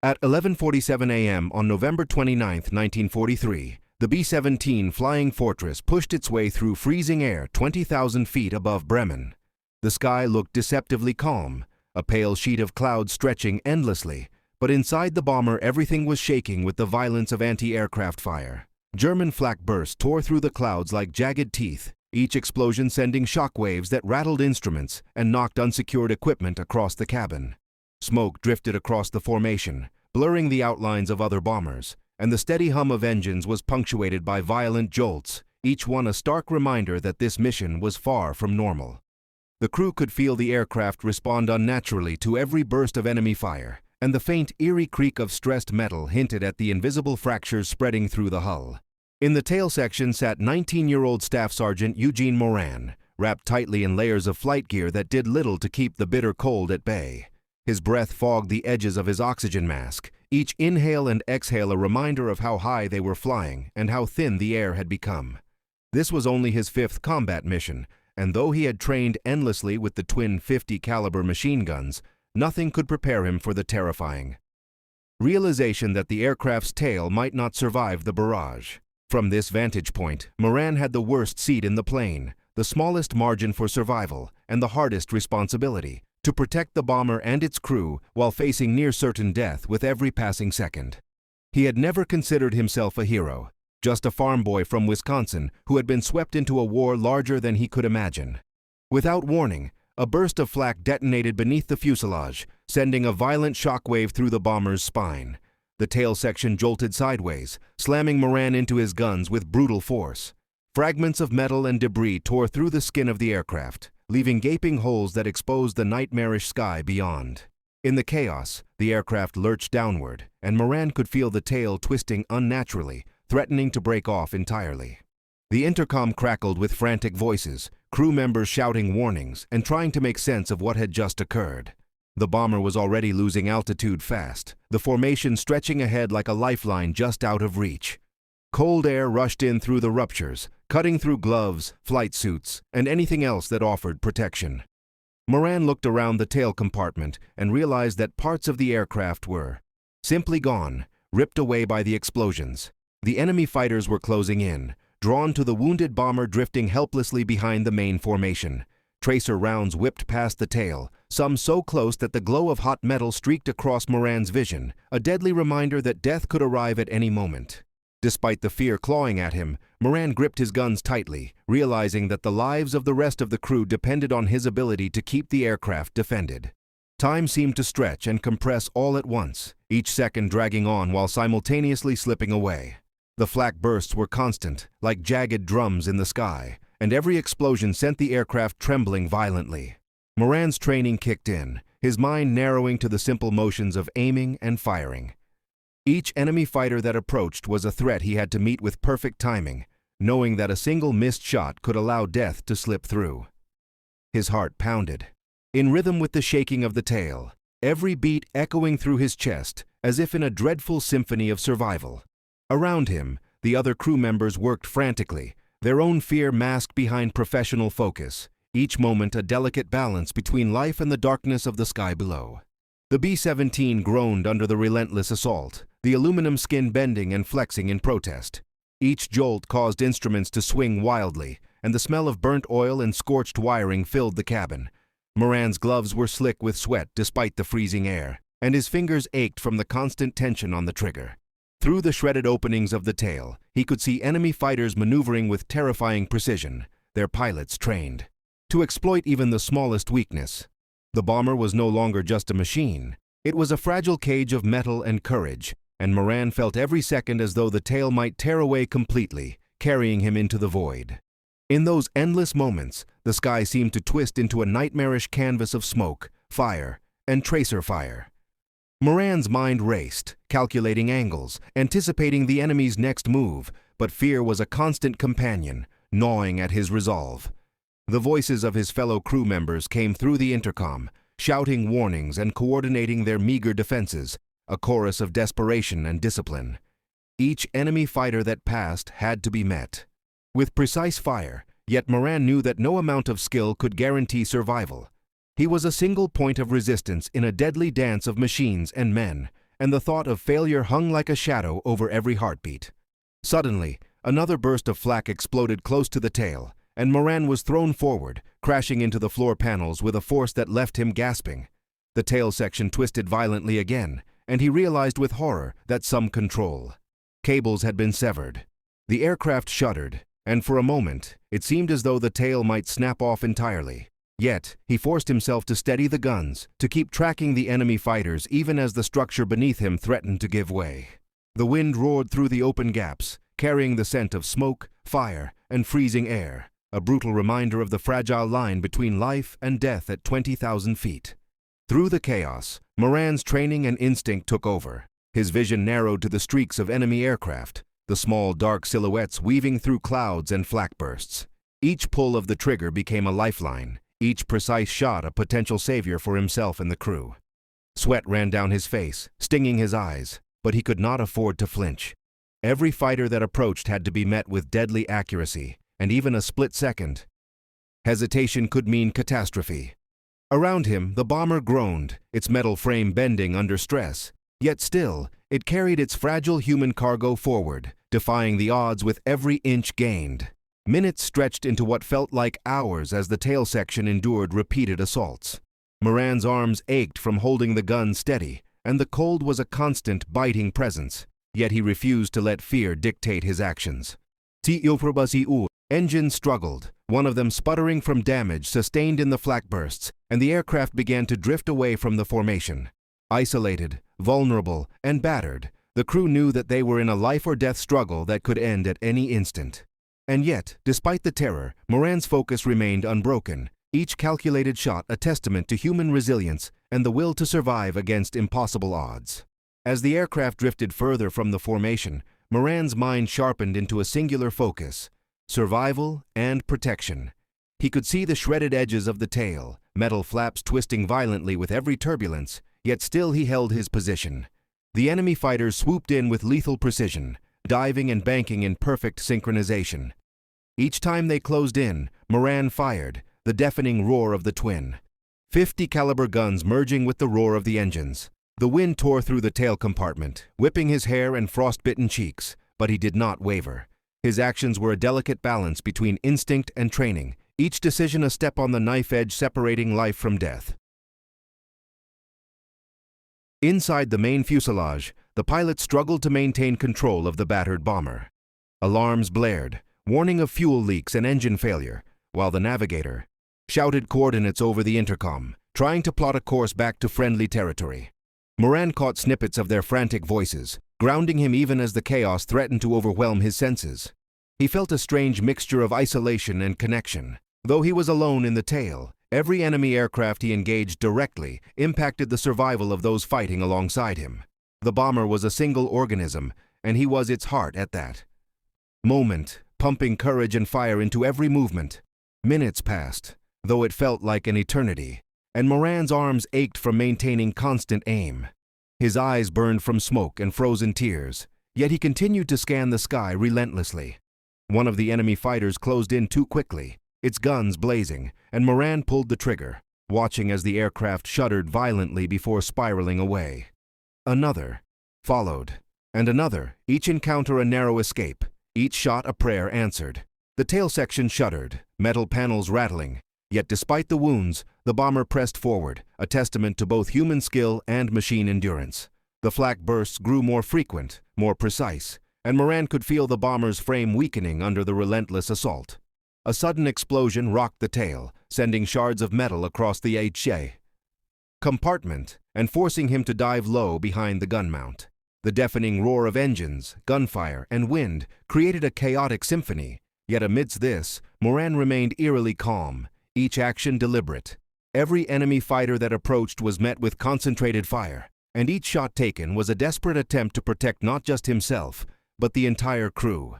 At 11:47 a.m. on November 29, 1943, the B-17 Flying Fortress pushed its way through freezing air 20,000 feet above Bremen. The sky looked deceptively calm, a pale sheet of cloud stretching endlessly, but inside the bomber everything was shaking with the violence of anti-aircraft fire. German flak bursts tore through the clouds like jagged teeth, each explosion sending shock waves that rattled instruments and knocked unsecured equipment across the cabin. Smoke drifted across the formation, blurring the outlines of other bombers, and the steady hum of engines was punctuated by violent jolts, each one a stark reminder that this mission was far from normal. The crew could feel the aircraft respond unnaturally to every burst of enemy fire, and the faint, eerie creak of stressed metal hinted at the invisible fractures spreading through the hull. In the tail section sat 19-year-old Staff Sergeant Eugene Moran, wrapped tightly in layers of flight gear that did little to keep the bitter cold at bay. His breath fogged the edges of his oxygen mask, each inhale and exhale a reminder of how high they were flying and how thin the air had become. This was only his 5th combat mission, and though he had trained endlessly with the twin .50 caliber machine guns, nothing could prepare him for the terrifying realization that the aircraft's tail might not survive the barrage. From this vantage point, Moran had the worst seat in the plane, the smallest margin for survival, and the hardest responsibility: to protect the bomber and its crew while facing near-certain death with every passing second. He had never considered himself a hero, just a farm boy from Wisconsin who had been swept into a war larger than he could imagine. Without warning, a burst of flak detonated beneath the fuselage, sending a violent shockwave through the bomber's spine. The tail section jolted sideways, slamming Moran into his guns with brutal force. Fragments of metal and debris tore through the skin of the aircraft, leaving gaping holes that exposed the nightmarish sky beyond. In the chaos, the aircraft lurched downward, and Moran could feel the tail twisting unnaturally, threatening to break off entirely. The intercom crackled with frantic voices, crew members shouting warnings and trying to make sense of what had just occurred. The bomber was already losing altitude fast, the formation stretching ahead like a lifeline just out of reach. Cold air rushed in through the ruptures, cutting through gloves, flight suits, and anything else that offered protection. Moran looked around the tail compartment and realized that parts of the aircraft were simply gone, ripped away by the explosions. The enemy fighters were closing in, drawn to the wounded bomber drifting helplessly behind the main formation. Tracer rounds whipped past the tail, some so close that the glow of hot metal streaked across Moran's vision, a deadly reminder that death could arrive at any moment. Despite the fear clawing at him, Moran gripped his guns tightly, realizing that the lives of the rest of the crew depended on his ability to keep the aircraft defended. Time seemed to stretch and compress all at once, each second dragging on while simultaneously slipping away. The flak bursts were constant, like jagged drums in the sky, and every explosion sent the aircraft trembling violently. Moran's training kicked in, his mind narrowing to the simple motions of aiming and firing. Each enemy fighter that approached was a threat he had to meet with perfect timing, knowing that a single missed shot could allow death to slip through. His heart pounded, in rhythm with the shaking of the tail, every beat echoing through his chest as if in a dreadful symphony of survival. Around him, the other crew members worked frantically, their own fear masked behind professional focus, each moment a delicate balance between life and the darkness of the sky below. The B-17 groaned under the relentless assault, the aluminum skin bending and flexing in protest. Each jolt caused instruments to swing wildly, and the smell of burnt oil and scorched wiring filled the cabin. Moran's gloves were slick with sweat despite the freezing air, and his fingers ached from the constant tension on the trigger. Through the shredded openings of the tail, he could see enemy fighters maneuvering with terrifying precision, their pilots trained to exploit even the smallest weakness. The bomber was no longer just a machine. It was a fragile cage of metal and courage, and Moran felt every second as though the tail might tear away completely, carrying him into the void. In those endless moments, the sky seemed to twist into a nightmarish canvas of smoke, fire, and tracer fire. Moran's mind raced, calculating angles, anticipating the enemy's next move, but fear was a constant companion, gnawing at his resolve. The voices of his fellow crew members came through the intercom, shouting warnings and coordinating their meager defenses, a chorus of desperation and discipline. Each enemy fighter that passed had to be met with precise fire, yet Moran knew that no amount of skill could guarantee survival. He was a single point of resistance in a deadly dance of machines and men, and the thought of failure hung like a shadow over every heartbeat. Suddenly, another burst of flak exploded close to the tail, and Moran was thrown forward, crashing into the floor panels with a force that left him gasping. The tail section twisted violently again, and he realized with horror that some control cables had been severed. The aircraft shuddered, and for a moment, it seemed as though the tail might snap off entirely. Yet, he forced himself to steady the guns, to keep tracking the enemy fighters even as the structure beneath him threatened to give way. The wind roared through the open gaps, carrying the scent of smoke, fire, and freezing air, a brutal reminder of the fragile line between life and death at 20,000 feet. Through the chaos, Moran's training and instinct took over. His vision narrowed to the streaks of enemy aircraft, the small dark silhouettes weaving through clouds and flak bursts. Each pull of the trigger became a lifeline, each precise shot a potential savior for himself and the crew. Sweat ran down his face, stinging his eyes, but he could not afford to flinch. Every fighter that approached had to be met with deadly accuracy, and even a split second hesitation could mean catastrophe. Around him, the bomber groaned, its metal frame bending under stress. Yet still, it carried its fragile human cargo forward, defying the odds with every inch gained. Minutes stretched into what felt like hours as the tail section endured repeated assaults. Moran's arms ached from holding the gun steady, and the cold was a constant, biting presence. Yet he refused to let fear dictate his actions. WWII engines struggled, one of them sputtering from damage sustained in the flak bursts, and the aircraft began to drift away from the formation. Isolated, vulnerable, and battered, the crew knew that they were in a life-or-death struggle that could end at any instant. And yet, despite the terror, Moran's focus remained unbroken, each calculated shot a testament to human resilience and the will to survive against impossible odds. As the aircraft drifted further from the formation, Moran's mind sharpened into a singular focus: survival and protection. He could see the shredded edges of the tail, metal flaps twisting violently with every turbulence, yet still he held his position. The enemy fighters swooped in with lethal precision, diving and banking in perfect synchronization. Each time they closed in, Moran fired, the deafening roar of the twin. 50 caliber guns merging with the roar of the engines. The wind tore through the tail compartment, whipping his hair and frostbitten cheeks, but he did not waver. His actions were a delicate balance between instinct and training, each decision a step on the knife edge separating life from death. Inside the main fuselage, the pilot struggled to maintain control of the battered bomber. Alarms blared, warning of fuel leaks and engine failure, while the navigator shouted coordinates over the intercom, trying to plot a course back to friendly territory. Moran caught snippets of their frantic voices, grounding him even as the chaos threatened to overwhelm his senses. He felt a strange mixture of isolation and connection. Though he was alone in the tail, every enemy aircraft he engaged directly impacted the survival of those fighting alongside him. The bomber was a single organism, and he was its heart at that moment, pumping courage and fire into every movement. Minutes passed, though it felt like an eternity, and Moran's arms ached from maintaining constant aim. His eyes burned from smoke and frozen tears, yet he continued to scan the sky relentlessly. One of the enemy fighters closed in too quickly, its guns blazing, and Moran pulled the trigger, watching as the aircraft shuddered violently before spiraling away. Another followed, and another, each encounter a narrow escape, each shot a prayer answered. The tail section shuddered, metal panels rattling, yet despite the wounds, the bomber pressed forward, a testament to both human skill and machine endurance. The flak bursts grew more frequent, more precise, and Moran could feel the bomber's frame weakening under the relentless assault. A sudden explosion rocked the tail, sending shards of metal across the HA compartment and forcing him to dive low behind the gun mount. The deafening roar of engines, gunfire, and wind created a chaotic symphony, yet amidst this, Moran remained eerily calm, each action deliberate. Every enemy fighter that approached was met with concentrated fire, and each shot taken was a desperate attempt to protect not just himself, but the entire crew.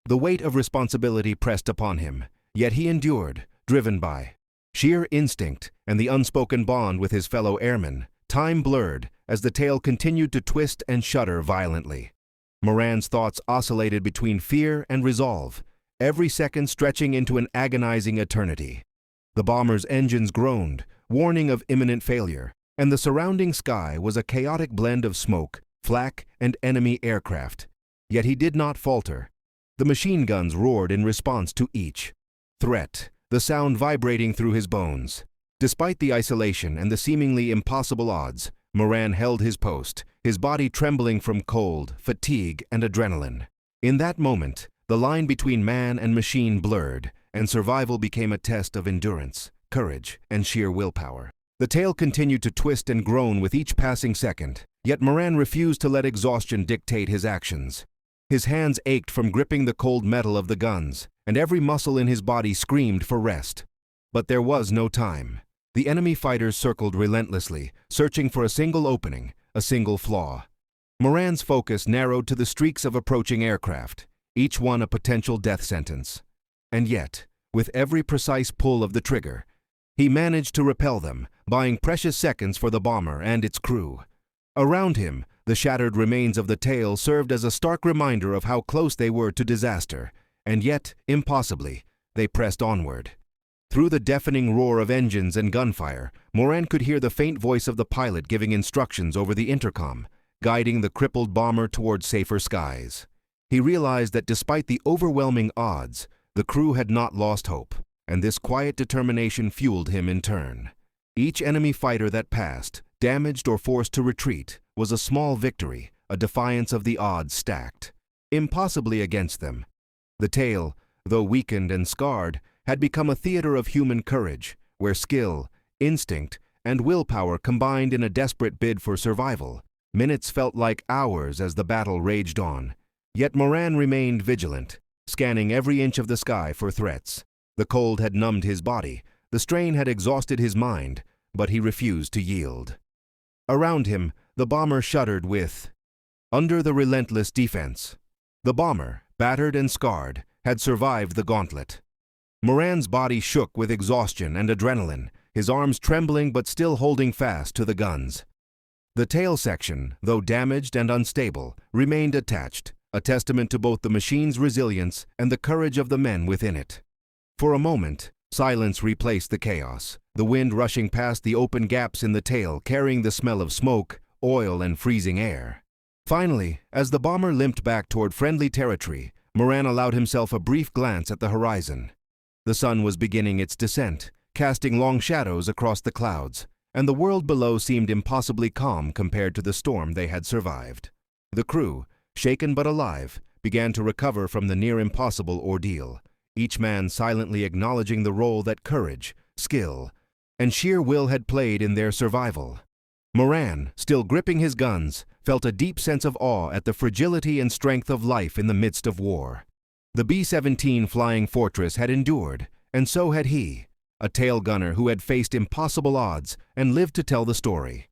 The weight of responsibility pressed upon him, yet he endured, driven by sheer instinct and the unspoken bond with his fellow airmen. Time blurred as the tail continued to twist and shudder violently. Moran's thoughts oscillated between fear and resolve, every second stretching into an agonizing eternity. The bomber's engines groaned, warning of imminent failure, and the surrounding sky was a chaotic blend of smoke, flak, and enemy aircraft. Yet he did not falter. The machine guns roared in response to each threat, the sound vibrating through his bones. Despite the isolation and the seemingly impossible odds, Moran held his post, his body trembling from cold, fatigue, and adrenaline. In that moment, the line between man and machine blurred, and survival became a test of endurance, courage, and sheer willpower. The tail continued to twist and groan with each passing second, yet Moran refused to let exhaustion dictate his actions. His hands ached from gripping the cold metal of the guns, and every muscle in his body screamed for rest. But there was no time. The enemy fighters circled relentlessly, searching for a single opening, a single flaw. Moran's focus narrowed to the streaks of approaching aircraft, each one a potential death sentence. And yet, with every precise pull of the trigger, he managed to repel them, buying precious seconds for the bomber and its crew. Around him, the shattered remains of the tail served as a stark reminder of how close they were to disaster, and yet, impossibly, they pressed onward. Through the deafening roar of engines and gunfire, Moran could hear the faint voice of the pilot giving instructions over the intercom, guiding the crippled bomber toward safer skies. He realized that despite the overwhelming odds, the crew had not lost hope, and this quiet determination fueled him in turn. Each enemy fighter that passed, damaged or forced to retreat, was a small victory, a defiance of the odds stacked impossibly against them. The tail, though weakened and scarred, had become a theater of human courage, where skill, instinct, and willpower combined in a desperate bid for survival. Minutes felt like hours as the battle raged on. Yet Moran remained vigilant, scanning every inch of the sky for threats. The cold had numbed his body, the strain had exhausted his mind, but he refused to yield. Around him, the bomber shuddered under the relentless defense. The bomber, battered and scarred, had survived the gauntlet. Moran's body shook with exhaustion and adrenaline, his arms trembling but still holding fast to the guns. The tail section, though damaged and unstable, remained attached, a testament to both the machine's resilience and the courage of the men within it. For a moment, silence replaced the chaos, the wind rushing past the open gaps in the tail carrying the smell of smoke, oil, and freezing air. Finally, as the bomber limped back toward friendly territory, Moran allowed himself a brief glance at the horizon. The sun was beginning its descent, casting long shadows across the clouds, and the world below seemed impossibly calm compared to the storm they had survived. The crew, shaken but alive, began to recover from the near-impossible ordeal, each man silently acknowledging the role that courage, skill, and sheer will had played in their survival. Moran, still gripping his guns, felt a deep sense of awe at the fragility and strength of life in the midst of war. The B-17 Flying Fortress had endured, and so had he, a tail gunner who had faced impossible odds and lived to tell the story.